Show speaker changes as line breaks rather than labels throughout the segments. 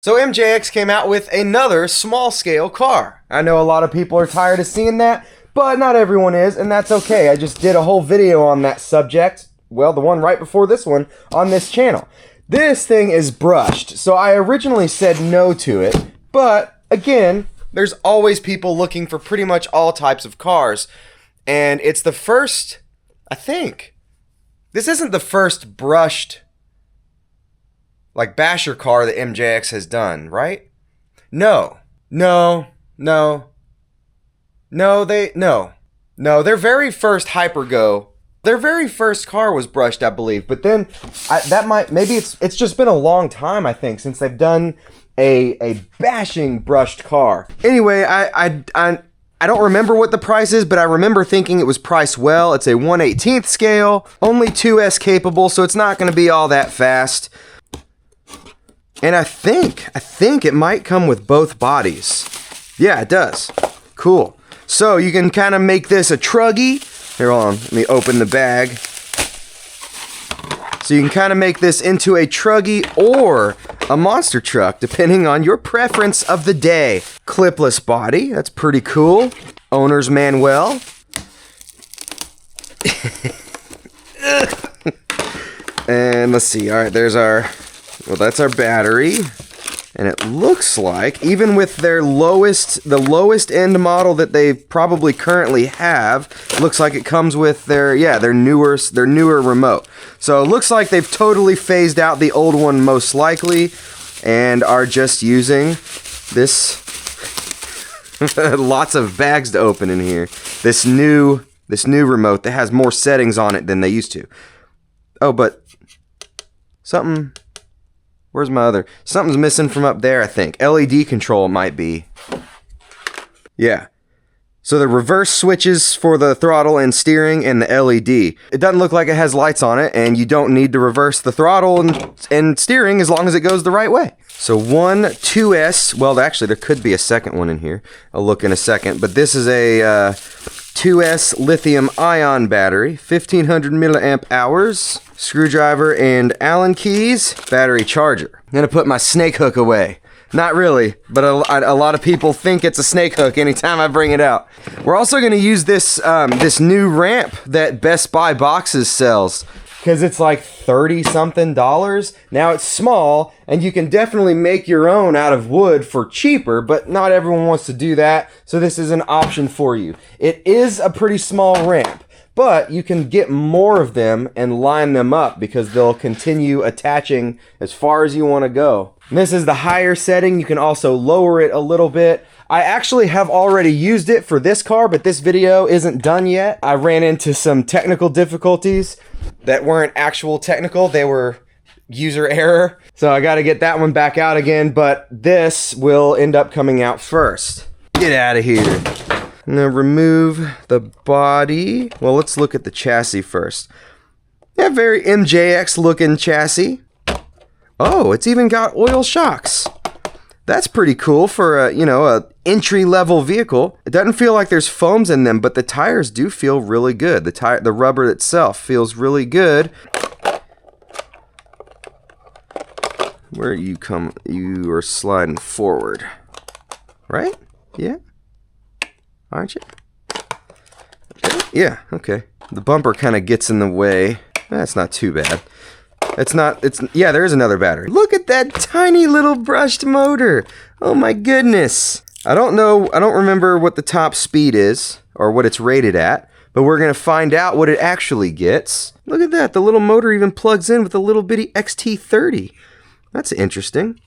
So MJX came out with another small scale car. I know a lot of people are tired of seeing that, but not everyone is, and that's okay. I just did a whole video on that subject, well, the one right before this one, on this channel. This thing is brushed, so I originally said no to it, but again, there's always people looking for pretty much all types of cars, and it's the first, I think, this isn't the first brushed like basher car that MJX has done, right? No. Their very first Hypergo, their very first car was brushed, I believe. But then maybe it's just been a long time, I think, since they've done a bashing brushed car. Anyway, I don't remember what the price is, but I remember thinking it was priced well. It's a 1/18th scale, only 2S capable, so it's not going to be all that fast. And I think it might come with both bodies. Yeah, it does. Cool. So you can kind of make this a truggy. Here, hold on. Let me open the bag. So you can kind of make this into a truggy or a monster truck, depending on your preference of the day. Clipless body. That's pretty cool. Owner's manual. And let's see. All right, that's our battery, and it looks like, even with their the lowest end model that they probably currently have, looks like it comes with their newer remote. So it looks like they've totally phased out the old one most likely, and are just using this. Lots of bags to open in here. This new remote that has more settings on it than they used to. Oh, but something. Where's my other? Something's missing from up there, I think. LED control might be. Yeah. So the reverse switches for the throttle and steering and the LED. It doesn't look like it has lights on it, and you don't need to reverse the throttle and steering as long as it goes the right way. So 2S, well, actually there could be a second one in here. I'll look in a second, but this is a 2S lithium ion battery, 1500 milliamp hours, screwdriver and Allen keys, battery charger. I'm gonna put my snake hook away. Not really, but a lot of people think it's a snake hook anytime I bring it out. We're also gonna use this this new ramp that Best Buy Boxes sells, because it's like $30-something. Now it's small, and you can definitely make your own out of wood for cheaper, but not everyone wants to do that, so this is an option for you. It is a pretty small ramp, but you can get more of them and line them up because they'll continue attaching as far as you want to go. And this is the higher setting. You can also lower it a little bit. I actually have already used it for this car, but this video isn't done yet. I ran into some technical difficulties that weren't actual technical. They were user error. So I got to get that one back out again, but this will end up coming out first. Get out of here. I'm going to remove the body. Well, let's look at the chassis first. Yeah, very MJX looking chassis. Oh, it's even got oil shocks. That's pretty cool for a entry-level vehicle. It doesn't feel like there's foams in them, but the tires do feel really good. The rubber itself feels really good. Where you are sliding forward. Right? Yeah? Aren't you? Okay. Yeah, okay. The bumper kind of gets in the way. That's not too bad. Yeah, there is another battery. Look at that tiny little brushed motor. Oh my goodness. I don't remember what the top speed is or what it's rated at, but we're going to find out what it actually gets. Look at that. The little motor even plugs in with a little bitty XT30. That's interesting.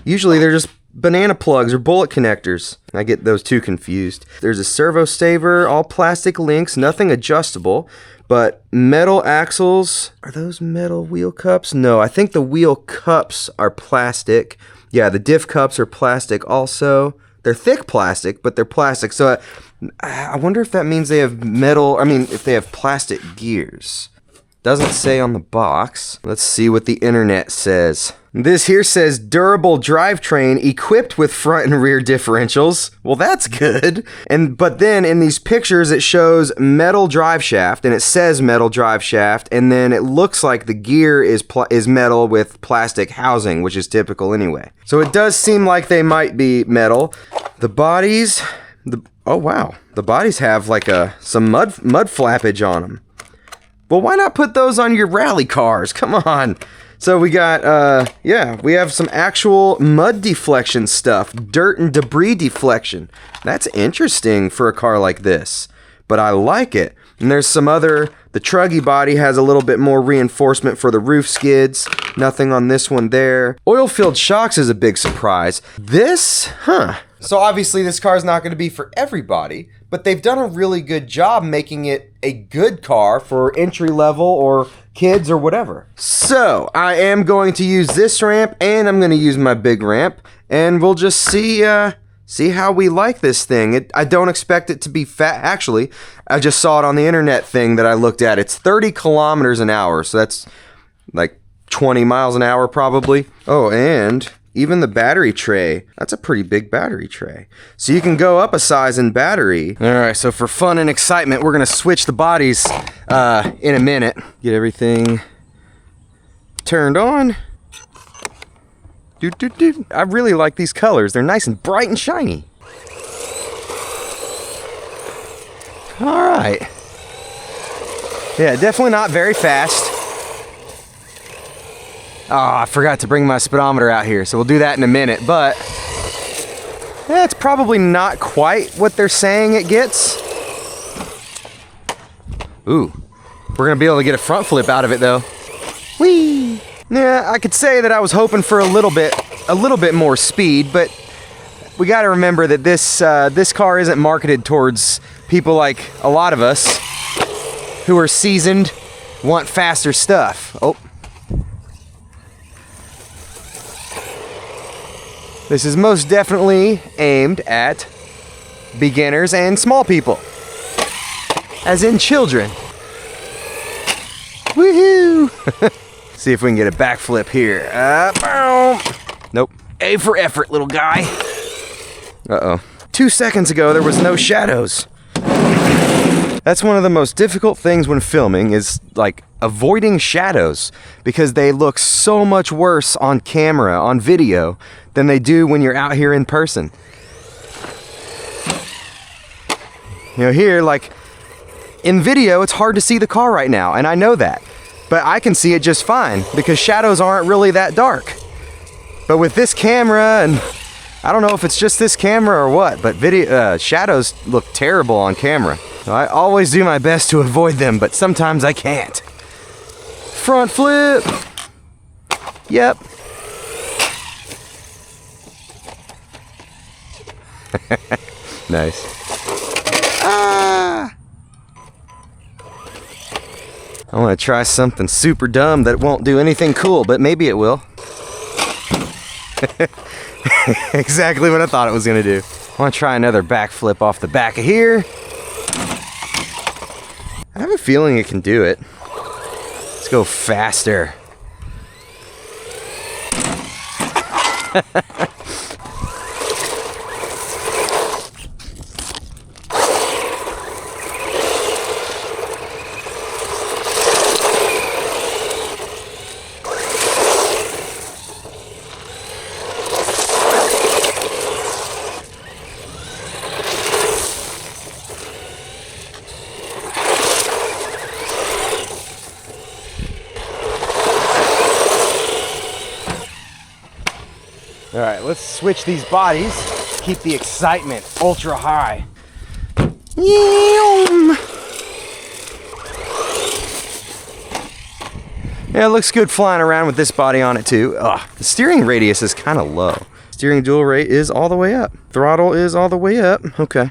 Usually they're just banana plugs or bullet connectors. I get those two confused. There's a servo saver, all plastic links, nothing adjustable, but metal axles. Are those metal wheel cups? No, I think the wheel cups are plastic. Yeah, the diff cups are plastic also. They're thick plastic, but they're plastic. So I wonder if that means they have if they have plastic gears. Doesn't say on the box. Let's see what the internet says. This here says durable drivetrain equipped with front and rear differentials. Well, that's good. But then in these pictures it shows metal drive shaft, and it says metal drive shaft, and then it looks like the gear is metal with plastic housing, which is typical anyway. So it does seem like they might be metal. The bodies, oh wow, the bodies have like some mud flappage on them. Well, why not put those on your rally cars? Come on. So we got, we have some actual mud deflection stuff. Dirt and debris deflection. That's interesting for a car like this. But I like it. And there's some other, the truggy body has a little bit more reinforcement for the roof skids. Nothing on this one there. Oil-filled shocks is a big surprise. This, So obviously this car is not going to be for everybody, but they've done a really good job making it a good car for entry level or kids or whatever. So I am going to use this ramp, and I'm going to use my big ramp, and we'll just see how we like this thing. I don't expect it to be fat. Actually, I just saw it on the internet thing that I looked at. It's 30 kilometers an hour, so that's like 20 miles an hour probably. Oh, and even the battery tray, that's a pretty big battery tray. So you can go up a size in battery. All right, so for fun and excitement, we're gonna switch the bodies in a minute. Get everything turned on. I really like these colors. They're nice and bright and shiny. All right. Yeah, definitely not very fast. Oh, I forgot to bring my speedometer out here, so we'll do that in a minute, but it's probably not quite what they're saying it gets. Ooh, we're gonna be able to get a front flip out of it though. Whee! Yeah, I could say that I was hoping for a little bit more speed, but we gotta remember that this car isn't marketed towards people like a lot of us who are seasoned, want faster stuff. Oh. This is most definitely aimed at beginners and small people, as in children. Woohoo! See if we can get a backflip here. Nope. A for effort, little guy. Uh-oh. 2 seconds ago, there was no shadows. That's one of the most difficult things when filming is, like, avoiding shadows, because they look so much worse on camera, on video, than they do when you're out here in person. You know, here, like, in video, it's hard to see the car right now, and I know that. But I can see it just fine, because shadows aren't really that dark. But with this camera, and I don't know if it's just this camera or what, but shadows look terrible on camera. I always do my best to avoid them, but sometimes I can't. Front flip. Yep. Nice. Ah! I want to try something super dumb that won't do anything cool, but maybe it will. Exactly what I thought it was going to do. I want to try another backflip off the back of here. I have a feeling it can do it. Let's go faster. All right, let's switch these bodies. Keep the excitement ultra high. Yeah, it looks good flying around with this body on it too. Ugh, the steering radius is kind of low. Steering dual rate is all the way up. Throttle is all the way up. Okay.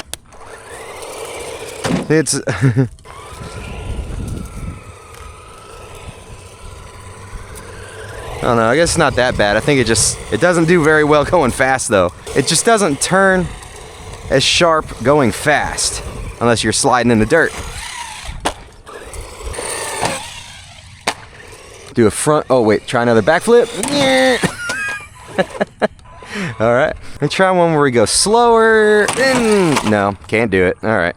It's I don't know, I guess it's not that bad. I think it doesn't do very well going fast though. It just doesn't turn as sharp going fast, unless you're sliding in the dirt. Do a front, oh wait, try another backflip. All right, and try one where we go slower. No, can't do it. All right.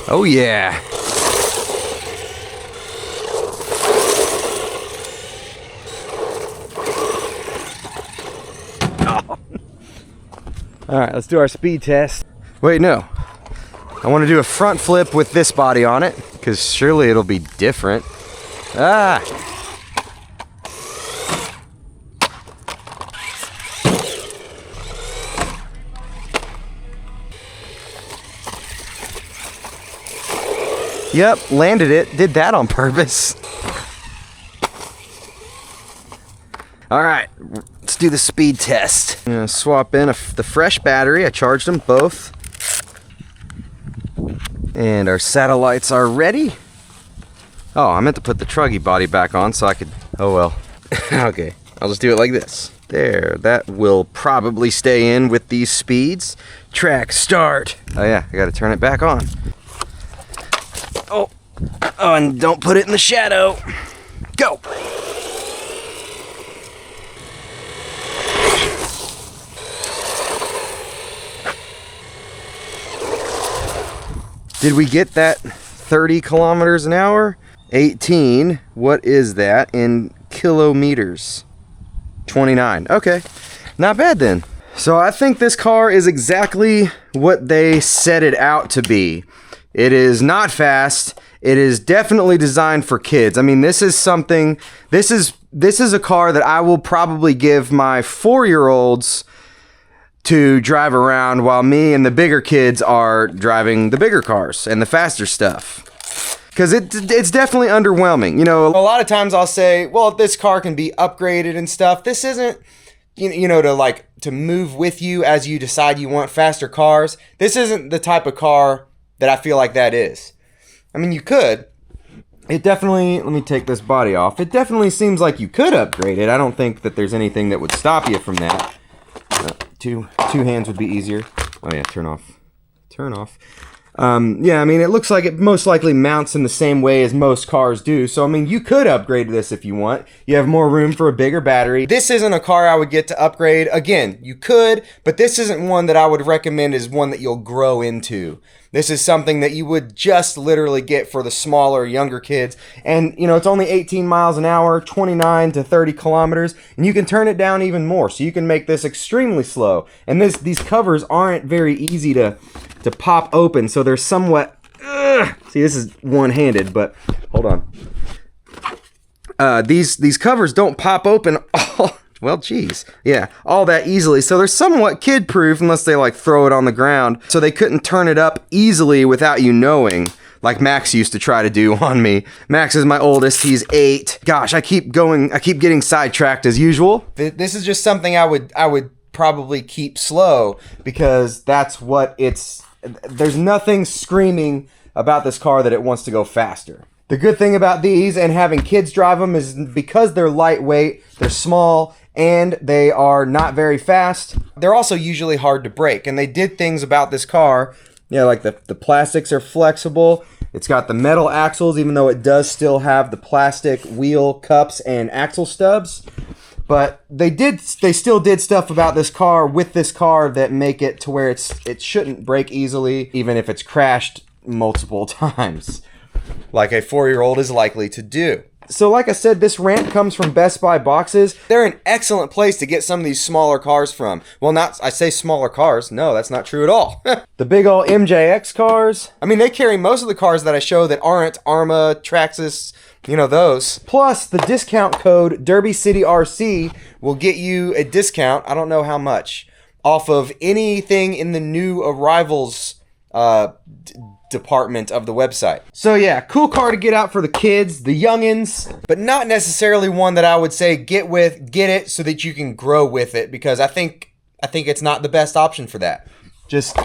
Oh yeah. Oh. All right, let's do our speed test. Wait, no. I want to do a front flip with this body on it, because surely it'll be different. Ah! Yep, landed it. Did that on purpose. All right, let's do the speed test. I'm gonna swap in the fresh battery. I charged them both. And our satellites are ready. Oh, I meant to put the truggy body back on so I could, oh well. Okay, I'll just do it like this. There, that will probably stay in with these speeds. Track start. Oh yeah, I gotta turn it back on. Oh, and don't put it in the shadow. Go. Did we get that 30 kilometers an hour? 18, what is that in kilometers? 29, okay, not bad then. So I think this car is exactly what they set it out to be. It is not fast. It is definitely designed for kids. I mean, this is something, this is a car that I will probably give my 4-year-olds to drive around while me and the bigger kids are driving the bigger cars and the faster stuff. Because it's definitely underwhelming. You know, a lot of times I'll say, well, this car can be upgraded and stuff. This isn't, you know, to move with you as you decide you want faster cars. This isn't the type of car that I feel like that is. I mean, you could. It definitely, let me take this body off. It definitely seems like you could upgrade it. I don't think that there's anything that would stop you from that. Two hands would be easier. Oh yeah, turn off. Turn off. Yeah, I mean, it looks like it most likely mounts in the same way as most cars do. So, I mean, you could upgrade this if you want. You have more room for a bigger battery. This isn't a car I would get to upgrade. Again, you could, but this isn't one that I would recommend as one that you'll grow into. This is something that you would just literally get for the smaller, younger kids. And, you know, it's only 18 miles an hour, 29 to 30 kilometers, and you can turn it down even more. So you can make this extremely slow. And these covers aren't very easy to pop open, so they're somewhat, see, this is one-handed, but hold on. These covers don't pop open all, well, geez, yeah, all that easily. So they're somewhat kid-proof unless they like throw it on the ground. So they couldn't turn it up easily without you knowing, like Max used to try to do on me. Max is my oldest, he's 8. Gosh, I keep getting sidetracked as usual. This is just something I would probably keep slow because that's what there's nothing screaming about this car that it wants to go faster. The good thing about these and having kids drive them is because they're lightweight, they're small, and they are not very fast. They're also usually hard to break, and they did things about this car, you know, like the plastics are flexible. It's got the metal axles, even though it does still have the plastic wheel cups and axle stubs. But they still did stuff about this car with this car that make it to where it shouldn't break easily, even if it's crashed multiple times, like a 4-year-old is likely to do. So like I said, this ramp comes from Best Buy boxes. They're an excellent place to get some of these smaller cars from. Well, I say smaller cars. No, that's not true at all. The big old MJX cars. I mean, they carry most of the cars that I show that aren't Arma, Traxxas, you know, those. Plus, the discount code DerbyCityRC will get you a discount, I don't know how much, off of anything in the new arrivals department of the website. So yeah, cool car to get out for the kids, the youngins, but not necessarily one that I would say get it so that you can grow with it, because I think it's not the best option for that. Just